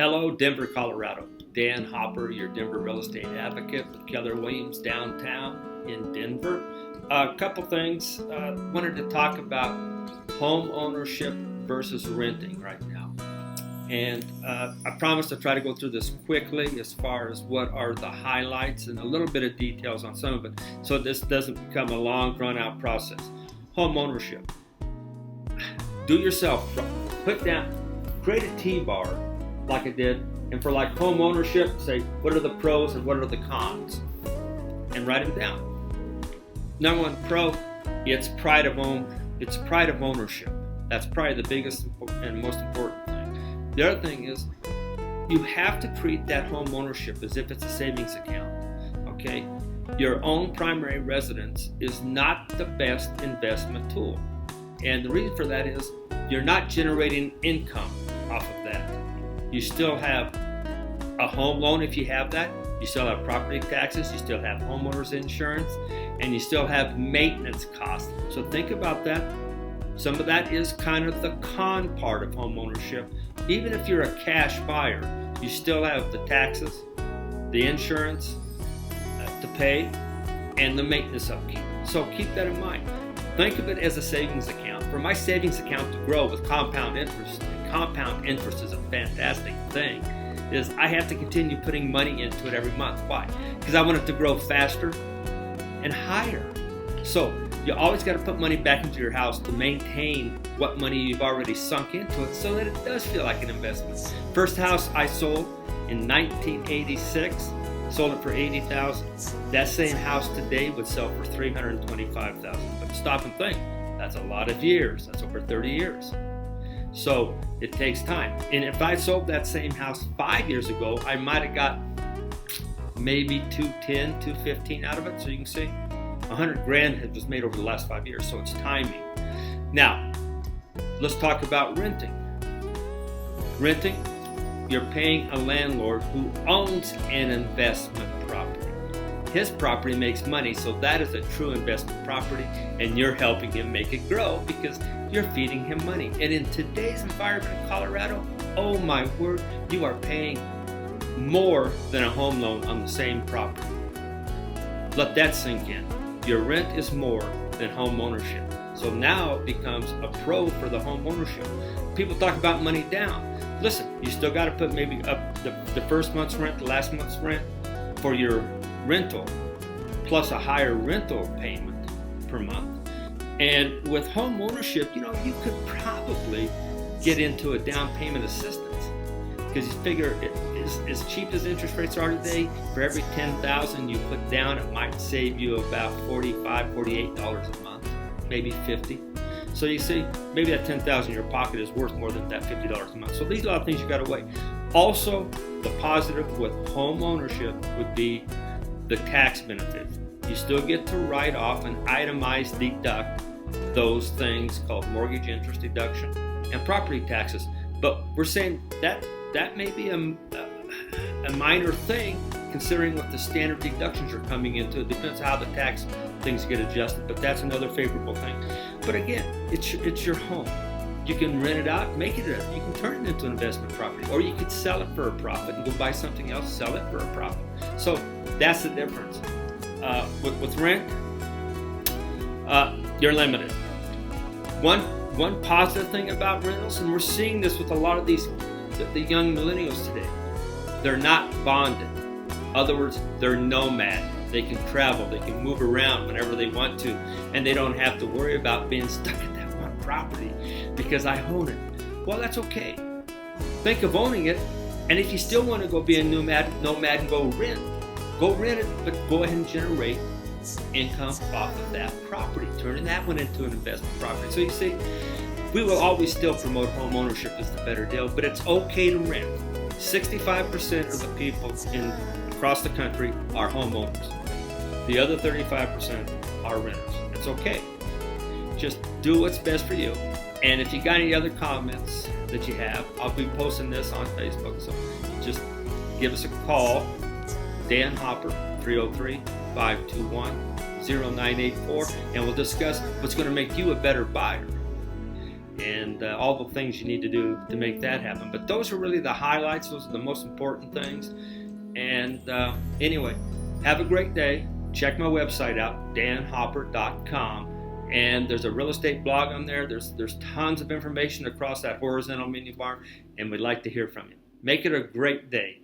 Hello, Denver, Colorado. Dan Hopper, your Denver real estate advocate with Keller Williams Downtown in Denver. A couple things. Wanted to talk about home ownership versus renting right now. And I promise to try to go through this quickly as far as what are the highlights and a little bit of details on some of it, so this doesn't become a long, drawn-out process. Home ownership. Do yourself, put down, create a T-bar like I did, and for like home ownership, say what are the pros and what are the cons, and write them down. Number one pro, it's pride of ownership. That's probably the biggest and most important thing. The other thing is you have to treat that home ownership as if it's a savings account. Okay, your own primary residence is not the best investment tool, and the reason for that is you're not generating income off of that. You still have a home loan if you have that. You still have property taxes. You still have homeowners insurance. And you still have maintenance costs. So think about that. Some of that is kind of the con part of home ownership. Even if you're a cash buyer, you still have the taxes, the insurance to pay, and the maintenance upkeep. So keep that in mind. Think of it as a savings account. For my savings account to grow with compound interest, and compound interest is a fantastic thing, is I have to continue putting money into it every month. Why? Because I want it to grow faster and higher. So you always got to put money back into your house to maintain what money you've already sunk into it so that it does feel like an investment. First house I sold in 1986, sold it for $80,000. That same house today would sell for $325,000. But stop and think, that's a lot of years. That's over 30 years. So it takes time. And if I sold that same house 5 years ago, I might have got maybe $210,000, $215,000 out of it. So you can see $100,000 was made over the last 5 years. So it's timing. Now, let's talk about renting. Renting, you're paying a landlord who owns an investment property. His property makes money, so that is a true investment property, and you're helping him make it grow because you're feeding him money. And in today's environment in Colorado, oh my word, you are paying more than a home loan on the same property. Let that sink in. Your rent is more than home ownership. So now it becomes a pro for the home ownership. People talk about money down. Listen, you still got to put maybe up the first month's rent, the last month's rent for your rental, plus a higher rental payment per month. And with home ownership, you could probably get into a down payment assistance, because you figure it is as cheap as interest rates are today. For every $10,000 you put down, it might save you about $45, $48 a month, maybe $50. So you see, maybe that $10,000 in your pocket is worth more than that $50 a month. So these are a lot of things you got to weigh. Also, the positive with home ownership would be the tax benefit. You still get to write off and itemize deduct those things called mortgage interest deduction and property taxes. But we're saying that may be a minor thing considering what the standard deductions are coming into. It depends how the tax things get adjusted, but that's another favorable thing. But again, it's your home. You can rent it out, you can turn it into an investment property, or you could sell it for a profit and go buy something else, sell it for a profit. So that's the difference. With rent, you're limited. One positive thing about rentals, and we're seeing this with a lot of the young millennials today, they're not bonded. In other words, they're nomad. They can travel, they can move around whenever they want to, and they don't have to worry about being stuck at that one property because I own it. Well, that's okay. Think of owning it, and if you still want to go be a nomad and go rent it, but go ahead and generate income off of that property, turning that one into an investment property. So you see, we will always still promote home ownership as the better deal, but it's okay to rent. 65% of the people across the country are homeowners. The other 35% are renters. It's okay. Just do what's best for you. And if you got any other comments that you have, I'll be posting this on Facebook. So just give us a call, Dan Hopper, 303-521-0984, and we'll discuss what's going to make you a better buyer. and all the things you need to do to make that happen. But those are really the highlights. Those are the most important things. And anyway, have a great day. Check my website out, danhopper.com. And there's a real estate blog on there. There's tons of information across that horizontal menu bar, and we'd like to hear from you. Make it a great day.